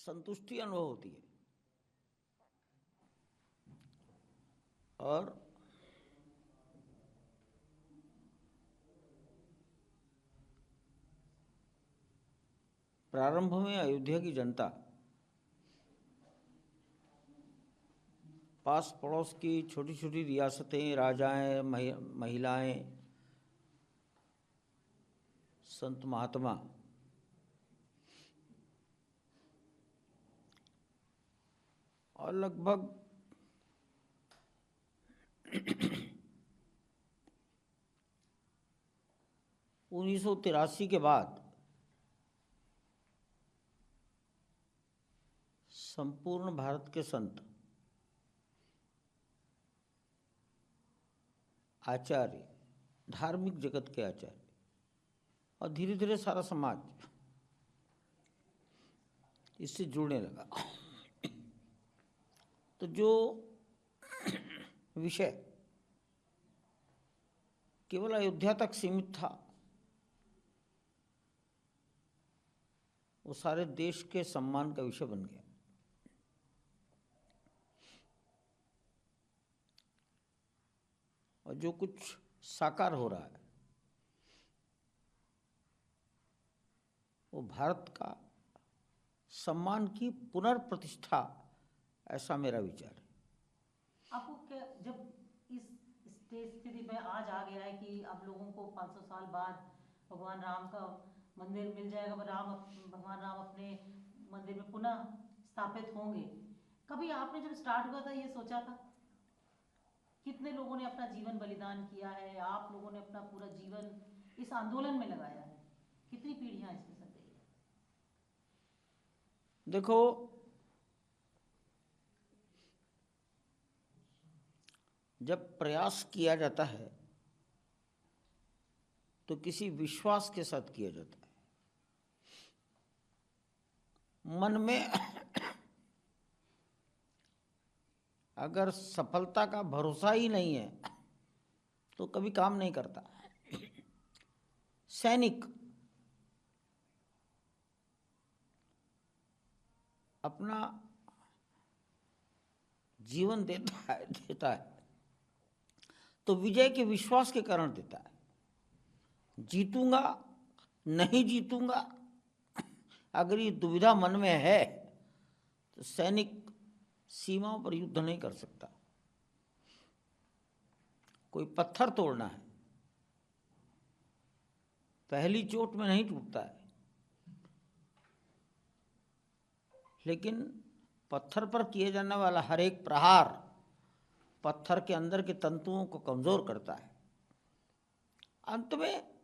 संतुष्टि अनुभव होती है। और प्रारंभ में अयोध्या की जनता पास पड़ोस की छोटी छोटी रियासतें, राजाएं, महिलाएं, संत महात्मा और लगभग 1983 के बाद संपूर्ण भारत के संत, आचार्य, धार्मिक जगत के आचार्य और धीरे धीरे सारा समाज इससे जुड़ने लगा। तो जो विषय केवल अयोध्या तक सीमित था वो सारे देश के सम्मान का विषय बन गया। और जो कुछ साकार हो रहा है वो भारत का सम्मान की पुनर्प्रतिष्ठा, ऐसा मेरा विचार है। आपको क्या, जब इस स्थिति में आज आ गया है कि अब लोगों को 500 साल बाद भगवान राम का मंदिर मिल जाएगा, भगवान राम अपने मंदिर में पुनः स्थापित होंगे, कभी आपने जब स्टार्ट हुआ था ये सोचा था? कितने लोगों ने अपना जीवन बलिदान किया है, आप लोगों ने अपना पूरा जीवन इस आंदोलन में लगाया है, कितनी पीढ़ियां इसमें सर गई है? देखो, जब प्रयास किया जाता है तो किसी विश्वास के साथ किया जाता है। मन में अगर सफलता का भरोसा ही नहीं है तो कभी काम नहीं करता। सैनिक अपना जीवन देता है तो विजय के विश्वास के कारण देता है। जीतूंगा नहीं जीतूंगा, अगर ये दुविधा मन में है तो सैनिक सीमाओं पर युद्ध नहीं कर सकता। कोई पत्थर तोड़ना है, पहली चोट में नहीं टूटता है, लेकिन पत्थर पर किए जाने वाला हर एक प्रहार पत्थर के अंदर के तंतुओं को कमजोर करता है। अंत में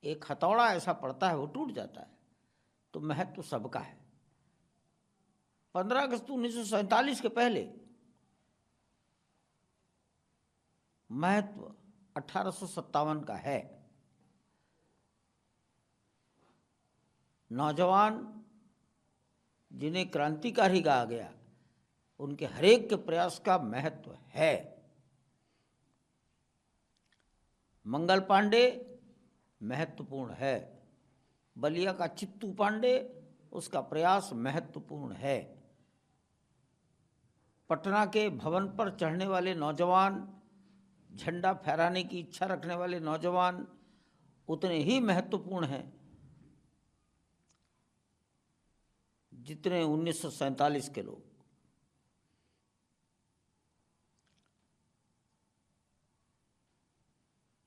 एक हथौड़ा ऐसा पड़ता है, वो टूट जाता है। तो महत्व सबका है। 15 अगस्त 1947 के पहले महत्व 1857 का है। नौजवान जिन्हें क्रांतिकारी कहा गया, उनके हरेक के प्रयास का महत्व है। मंगल पांडे महत्वपूर्ण है, बलिया का चित्तू पांडे, उसका प्रयास महत्वपूर्ण है। पटना के भवन पर चढ़ने वाले नौजवान, झंडा फहराने की इच्छा रखने वाले नौजवान उतने ही महत्वपूर्ण हैं जितने 1947 के लोग।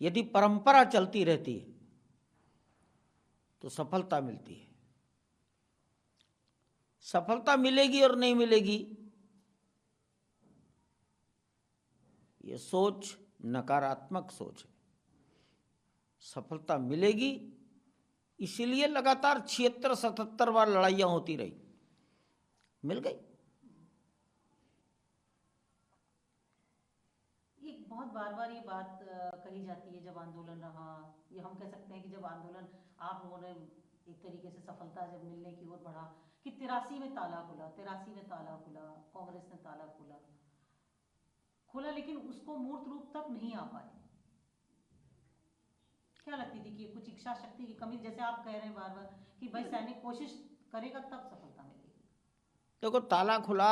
यदि परंपरा चलती रहती है तो सफलता मिलती है। सफलता मिलेगी और नहीं मिलेगी, ये सोच नकारात्मक सोच है। सफलता मिलेगी, इसीलिए लगातार 76-77 बार लड़ाइयां होती रही, मिल गई। एक बहुत बार बार ये बात कही जाती है, जब आंदोलन रहा, ये हम कह सकते हैं कि जब आंदोलन आप लोगों ने एक तरीके से सफलता जब मिलने की ओर बढ़ा, कि 83 में ताला खुला, 83 में ताला खुला, कांग्रेस ने ताला खोला, लेकिन उसको मूर्त रूप तक नहीं आ पाए। क्या लगती थी कि कुछ इच्छा शक्ति की कमी, जैसे आप कह रहे हैं बार बार कि भाई सैनिक कोशिश करेगा तब सफलता मिलेगी? देखो, ताला खुला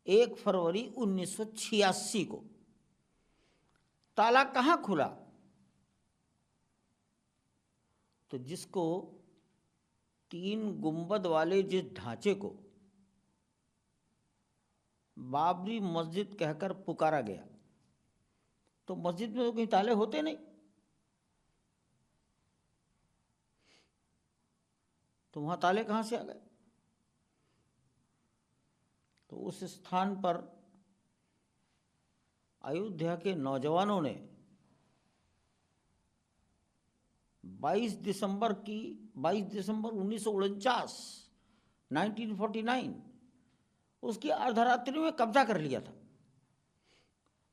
1 फरवरी 1986 को। ताला कहाँ खुला? तो जिसको 3 गुंबद वाले जिस ढांचे को बाबरी मस्जिद कहकर पुकारा गया, तो मस्जिद में तो कहीं ताले होते नहीं, तो वहां ताले कहां से आ गए? तो उस स्थान पर अयोध्या के नौजवानों ने 22 दिसंबर 1949 1949 उसकी अर्धरात्रि में कब्जा कर लिया था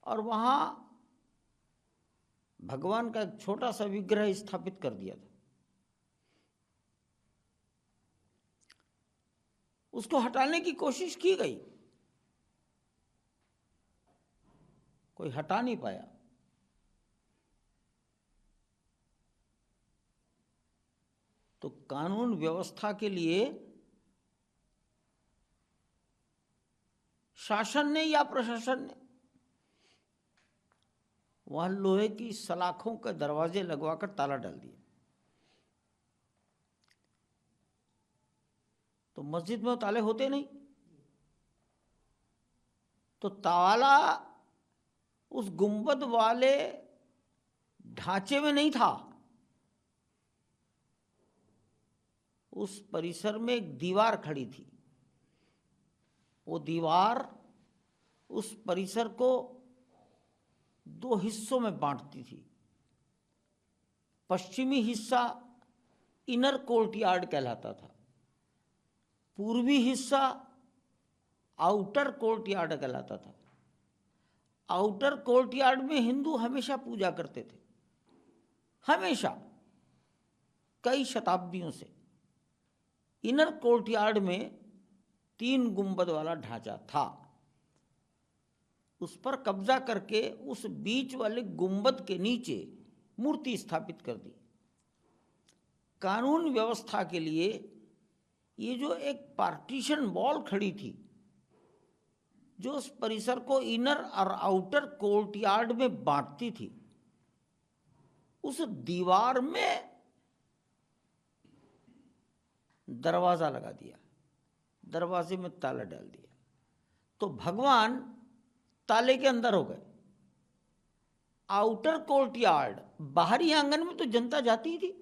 और वहां भगवान का एक छोटा सा विग्रह स्थापित कर दिया था। उसको हटाने की कोशिश की गई, कोई हटा नहीं पाया। तो कानून व्यवस्था के लिए शासन ने या प्रशासन ने वहां लोहे की सलाखों के दरवाजे लगवाकर ताला डाल दिया। तो मस्जिद में ताले होते नहीं, तो ताला उस गुंबद वाले ढांचे में नहीं था। उस परिसर में एक दीवार खड़ी थी। वो दीवार उस परिसर को 2 हिस्सों में बांटती थी। पश्चिमी हिस्सा इनर कोर्टयार्ड कहलाता था, पूर्वी हिस्सा आउटर कोर्टयार्ड कहलाता था। आउटर कोर्टयार्ड में हिंदू हमेशा पूजा करते थे, हमेशा, कई शताब्दियों से। इनर कोर्टयार्ड में 3 गुंबद वाला ढांचा था। उस पर कब्जा करके उस बीच वाले गुंबद के नीचे मूर्ति स्थापित कर दी। कानून व्यवस्था के लिए ये जो एक पार्टीशन वॉल खड़ी थी, जो उस परिसर को इनर और आउटर कोर्टयार्ड में बांटती थी, उस दीवार में दरवाजा लगा दिया, दरवाजे में ताला डाल दिया। तो भगवान ताले के अंदर हो गए। आउटर कोर्टयार्ड, बाहरी आंगन में तो जनता जाती थी,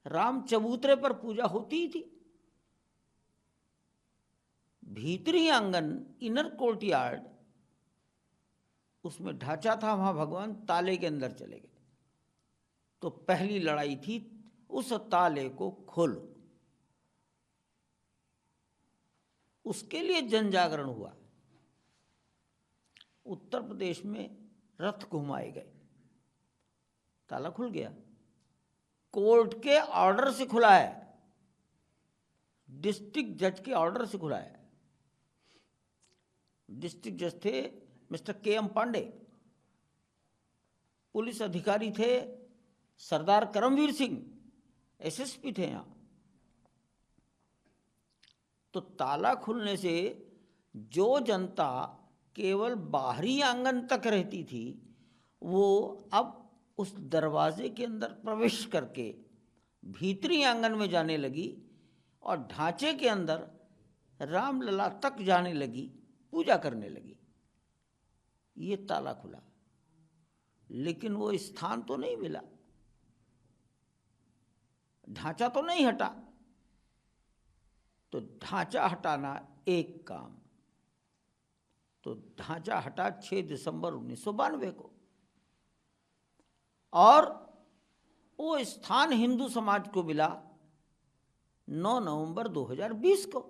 राम चबूतरे पर पूजा होती ही थी। भीतरी आंगन, इनर कोर्टयार्ड, उसमें ढांचा था, वहां भगवान ताले के अंदर चले गए। तो पहली लड़ाई थी, उस ताले को खोलो। उसके लिए जन जागरण हुआ। उत्तर प्रदेश में रथ घुमाए गए, ताला खुल गया। कोर्ट के ऑर्डर से खुला है, डिस्ट्रिक्ट जज के ऑर्डर से खुला है। डिस्ट्रिक्ट जज थे मिस्टर के.एम. पांडे, पुलिस अधिकारी थे सरदार करमवीर सिंह, एसएसपी थे यहां। तो ताला खुलने से जो जनता केवल बाहरी आंगन तक रहती थी, वो अब उस दरवाजे के अंदर प्रवेश करके भीतरी आंगन में जाने लगी और ढांचे के अंदर रामलला तक जाने लगी, पूजा करने लगी। ये ताला खुला, लेकिन वो स्थान तो नहीं मिला, ढांचा तो नहीं हटा। तो ढांचा हटाना एक काम। तो ढांचा हटा 6 दिसंबर 1992 को, और वो स्थान हिंदू समाज को मिला 9 नवंबर 2020 को।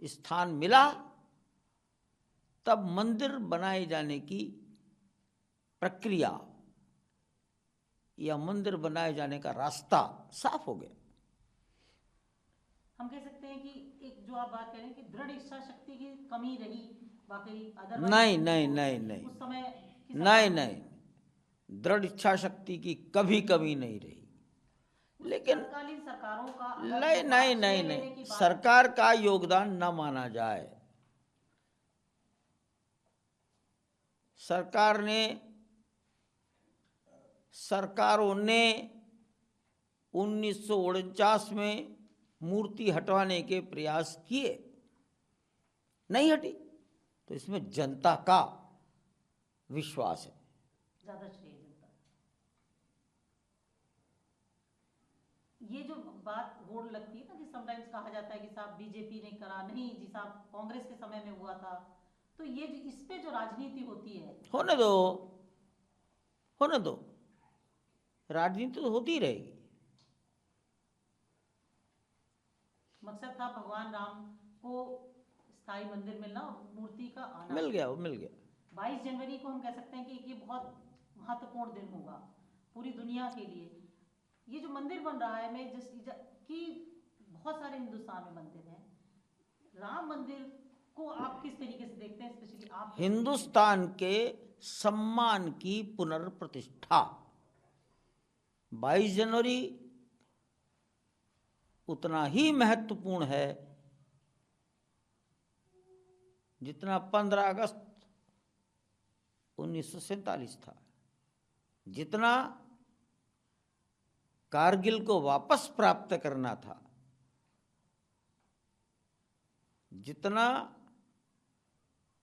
स्थान मिला, तब मंदिर बनाए जाने की प्रक्रिया या मंदिर बनाए जाने का रास्ता साफ हो गया। हम कह सकते हैं कि एक जो आप बात कह रहे हैं कि दृढ़ इच्छा शक्ति की कमी रही, बाकी नहीं नहीं नहीं नहीं, उस समय नहीं नहीं, दृढ़ इच्छा शक्ति की कभी कमी नहीं रही। लेकिन तत्कालीन सरकारों का अगर नहीं बात नहीं श्रेय नहीं लेने नहीं, की बात, सरकार का योगदान न माना जाए। सरकारों ने 1949 में मूर्ति हटवाने के प्रयास किए, नहीं हटी, तो इसमें जनता का विश्वास है। ज्यादा श्रेय जनता। ये जो बात होड़ लगती है ना कि समटाइम्स कहा जाता है कि साहब बीजेपी ने करा, नहीं जी साहब कांग्रेस के समय में हुआ था, तो ये जो इस पे जो राजनीति होती है, होने दो, होने दो, राजनीति तो होती रहेगी। मकसद था भगवान राम को स्थायी मंदिर मिलना और मूर्ति का आना। मिल गया, वो मिल गया। 22 जनवरी को हम कह सकते हैं कि ये बहुत महत्वपूर्ण दिन होगा पूरी दुनिया के लिए। ये जो मंदिर बन रहा है, मैं कि बहुत सारे हिंदुस्तान में मंदिर हैं, राम मंदिर को आप किस तरीके से देखते हैं, स्पेशली आप? हिंदुस्तान के सम्मान की पुनर्प्रतिष्ठा 22 जनवरी उतना ही महत्वपूर्ण है जितना 15 अगस्त 1947 था, जितना कारगिल को वापस प्राप्त करना था, जितना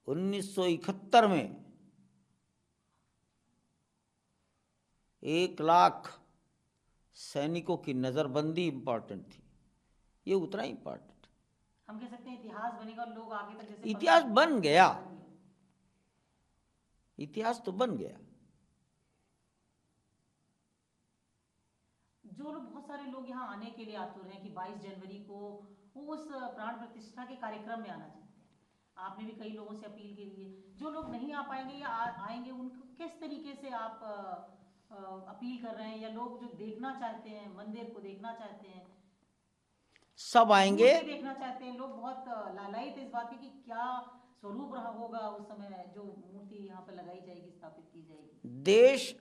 1971 में 1 लाख सैनिकों की नजरबंदी इंपॉर्टेंट थी, ये उतना इंपॉर्टेंट। हम कह सकते हैं इतिहास बनेगा, लोग आगे तक जैसे इतिहास बन गया, इतिहास तो बन गया। जो लोग, बहुत सारे लोग यहाँ आने के लिए आतुर हैं कि 22 जनवरी को वो उस प्राण प्रतिष्ठा के कार्यक्रम में आना चाहते हैं। आपने भी कई लोगों से अपील की है, जो लोग नहीं आ पाएंगे या आएंगे उनको किस तरीके से आप अपील कर रहे हैं, या लोग जो देखना चाहते हैं, मंदिर को देखना चाहते हैं, सब आएंगे, देखना चाहते हैं, लोग बहुत लालायित इस बात की कि क्या स्वरूप रहा होगा उस समय जो मूर्ति यहाँ पर लगाई जाएगी, स्थापित की जाएगी। देश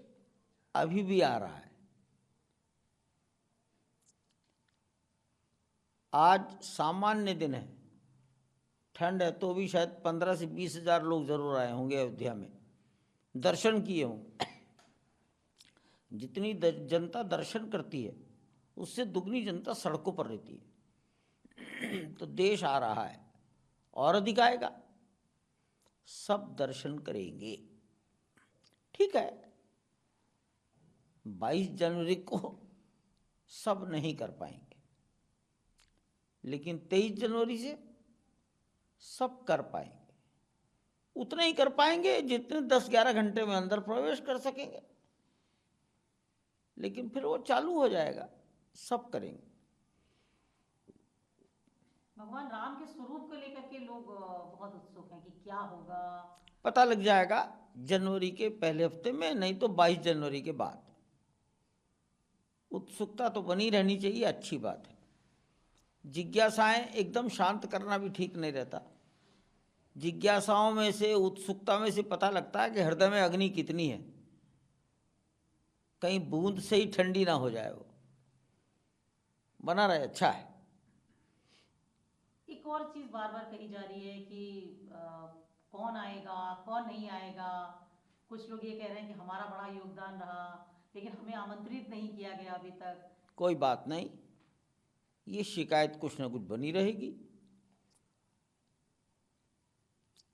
अभी भी आ रहा है। आज सामान्य दिन है, ठंड है, तो भी शायद 15 से 20 हजार लोग जरूर आए होंगे अयोध्या में, दर्शन किए होंगे। जितनी जनता दर्शन करती है उससे दुगनी जनता सड़कों पर रहती है। तो देश आ रहा है और अधिक आएगा, सब दर्शन करेंगे। ठीक है, 22 जनवरी को सब नहीं कर पाएंगे, लेकिन 23 जनवरी से सब कर पाएंगे। उतने ही कर पाएंगे जितने 10-11 घंटे में अंदर प्रवेश कर सकेंगे, लेकिन फिर वो चालू हो जाएगा, सब करेंगे। भगवान राम के स्वरूप को लेकर के लोग बहुत उत्सुक हैं कि क्या होगा। पता लग जाएगा जनवरी के पहले हफ्ते में, नहीं तो 22 जनवरी के बाद। उत्सुकता तो बनी रहनी चाहिए, अच्छी बात है। जिज्ञासाएं एकदम शांत करना भी ठीक नहीं रहता। जिज्ञासाओं में से, उत्सुकता में से पता लगता है कि हृदय में अग्नि कितनी है, कहीं बूंद से ही ठंडी ना हो जाए, वो बना रहे, अच्छा है। एक और चीज बार बार कही जा रही है कि कौन आएगा कौन नहीं आएगा। कुछ लोग ये कह रहे हैं कि हमारा बड़ा योगदान रहा, लेकिन हमें आमंत्रित नहीं किया गया अभी तक। कोई बात नहीं, ये शिकायत कुछ न कुछ बनी रहेगी।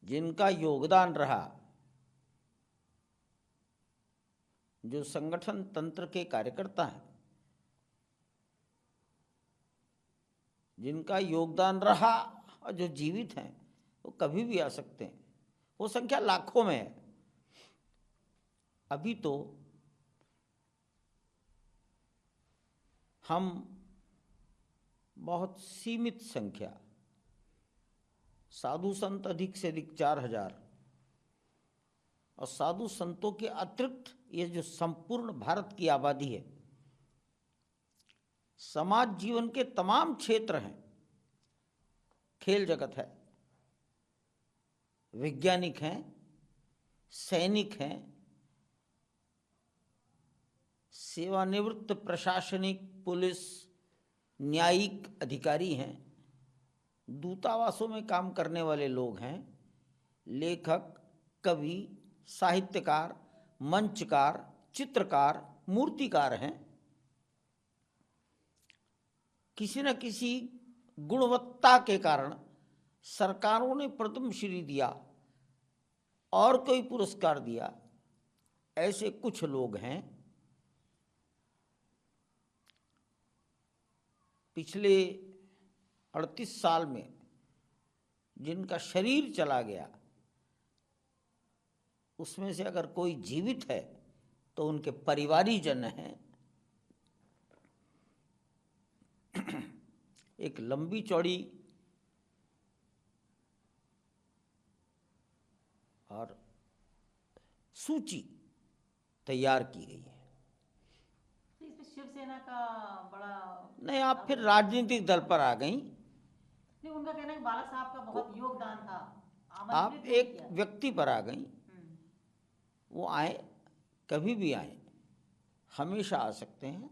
जिनका योगदान रहा, जो संगठन तंत्र के कार्यकर्ता हैं, जिनका योगदान रहा और जो जीवित हैं, वो कभी भी आ सकते हैं। वो संख्या लाखों में है। अभी तो हम बहुत सीमित संख्या, साधु संत अधिक से अधिक 4000, और साधु संतों के अतिरिक्त ये जो संपूर्ण भारत की आबादी है, समाज जीवन के तमाम क्षेत्र हैं, खेल जगत है, वैज्ञानिक हैं, सैनिक हैं, सेवानिवृत्त प्रशासनिक, पुलिस, न्यायिक अधिकारी हैं, दूतावासों में काम करने वाले लोग हैं, लेखक, कवि, साहित्यकार, मंचकार, चित्रकार, मूर्तिकार हैं। किसी न किसी गुणवत्ता के कारण सरकारों ने पद्मश्री दिया और कोई पुरस्कार दिया, ऐसे कुछ लोग हैं। पिछले 38 साल में जिनका शरीर चला गया, उसमें से अगर कोई जीवित है तो उनके परिवारीजन हैं। एक लंबी चौड़ी और सूची तैयार की गई है। इसमें शिवसेना का बड़ा नहीं, आप फिर राजनीतिक दल पर आ गई। नहीं, उनका कहना है कि बाला साहब का बहुत योगदान था, आप आमंत्रित नहीं एक किया। व्यक्ति पर आ गई। वो आए, कभी भी आए, हमेशा आ सकते हैं।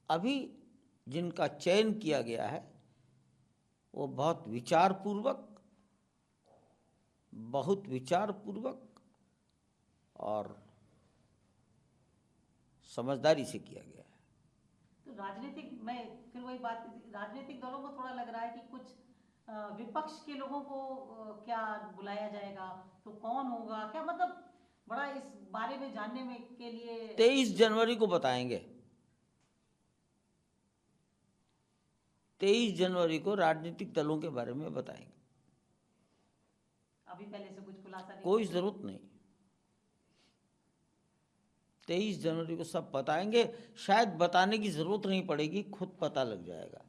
अभी जिनका चयन किया गया है वो बहुत विचारपूर्वक और समझदारी से किया गया है। तो राजनीतिक, मैं फिर वही बात, राजनीतिक दलों को थोड़ा लग रहा है कि कुछ विपक्ष के लोगों को क्या बुलाया जाएगा, तो कौन होगा, क्या मतलब, बड़ा इस बारे में जानने में के लिए 23 जनवरी को बताएंगे। 23 जनवरी को राजनीतिक दलों के बारे में बताएंगे। अभी पहले से कुछ खुलासा नहीं, कोई जरूरत नहीं। 23 जनवरी को सब बताएंगे। शायद बताने की जरूरत नहीं पड़ेगी, खुद पता लग जाएगा।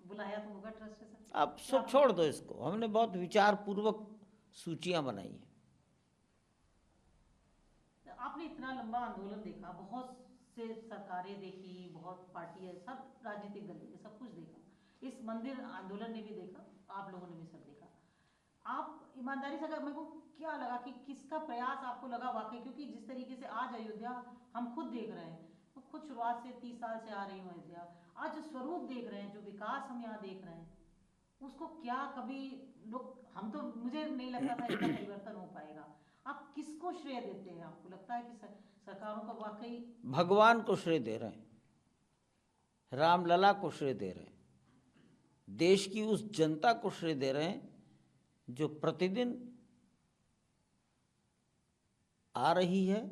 बुलाया तो होगा ट्रस्ट से। अब सब छोड़ दो इसको, हमने बहुत विचारपूर्वक सूचियां बनाई हैं। आपने इतना लंबा आंदोलन देखा, बहुत से सरकारें देखी, बहुत पार्टियां, सब राजनीतिक दल देखे, सब कुछ देखा, इस मंदिर आंदोलन ने भी देखा, आप लोगों ने भी सब देखा। आप ईमानदारी से अगर, मेरे को क्या लगा कि किसका प्रयास आपको लगा वाकई, क्योंकि जिस तरीके से आज अयोध्या हम खुद देख रहे हैं, तो खुद शुरुआत से 30 साल से आ रही हूँ अयोध्या, आज जो स्वरूप देख रहे हैं, जो विकास हम यहाँ देख रहे हैं, उसको क्या कभी लोग, हम तो, मुझे नहीं लगता था इतना परिवर्तन हो पाएगा। आप किसको श्रेय देते हैं? आपको लगता है कि सरकारों का वाकई? भगवान को श्रेय दे रहे हैं, रामलला को श्रेय दे रहे हैं, देश की उस जनता को श्रेय दे रहे हैं जो प्रतिदिन आ रही है,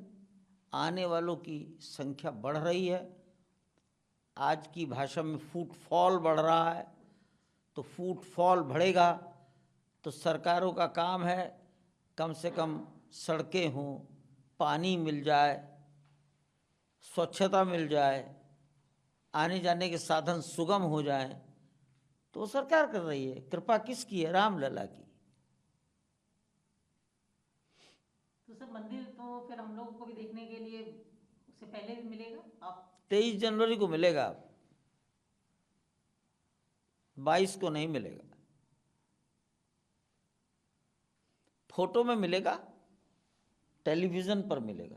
आने वालों की संख्या बढ़ रही है। आज की भाषा में फुटफॉल बढ़ रहा है, तो फुटफॉल बढ़ेगा तो सरकारों का काम है कम से कम सड़कें हों, पानी मिल जाए, स्वच्छता मिल जाए, आने जाने के साधन सुगम हो जाएं। तो सरकार कर रही है। कृपा किसकी है? रामलला की। तो सर, मंदिर तो फिर हम लोगों को भी देखने के लिए उससे पहले भी मिलेगा? आप 23 जनवरी को मिलेगा, 22 को नहीं मिलेगा। फोटो में मिलेगा, टेलीविजन पर मिलेगा।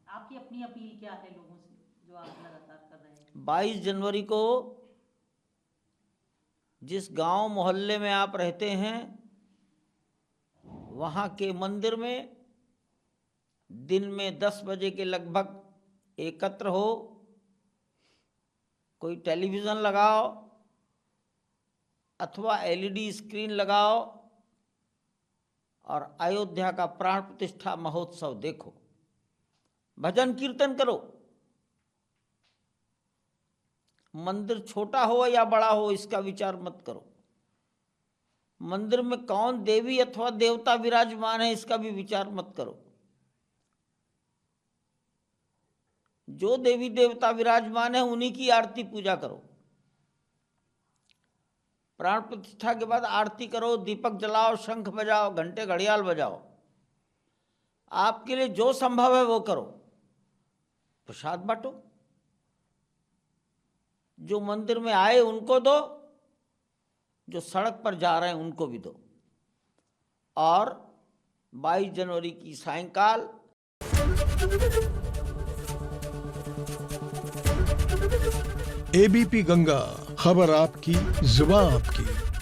आपकी अपनी अपील क्या है लोगों से, जो आप लगातार कर रहे हैं? 22 जनवरी को जिस गांव मोहल्ले में आप रहते हैं, वहां के मंदिर में दिन में 10 बजे के लगभग एकत्र हो, कोई टेलीविज़न लगाओ अथवा एलईडी स्क्रीन लगाओ और अयोध्या का प्राण प्रतिष्ठा महोत्सव देखो, भजन कीर्तन करो। मंदिर छोटा हो या बड़ा हो इसका विचार मत करो। मंदिर में कौन देवी अथवा देवता विराजमान है इसका भी विचार मत करो। जो देवी देवता विराजमान है उन्हीं की आरती पूजा करो। प्राण प्रतिष्ठा के बाद आरती करो, दीपक जलाओ, शंख बजाओ, घंटे घड़ियाल बजाओ। आपके लिए जो संभव है वो करो। प्रसाद बांटो, जो मंदिर में आए उनको दो, जो सड़क पर जा रहे हैं उनको भी दो। और 22 जनवरी की सायंकाल एबीपी गंगा, खबर आपकी, जुबान आपकी।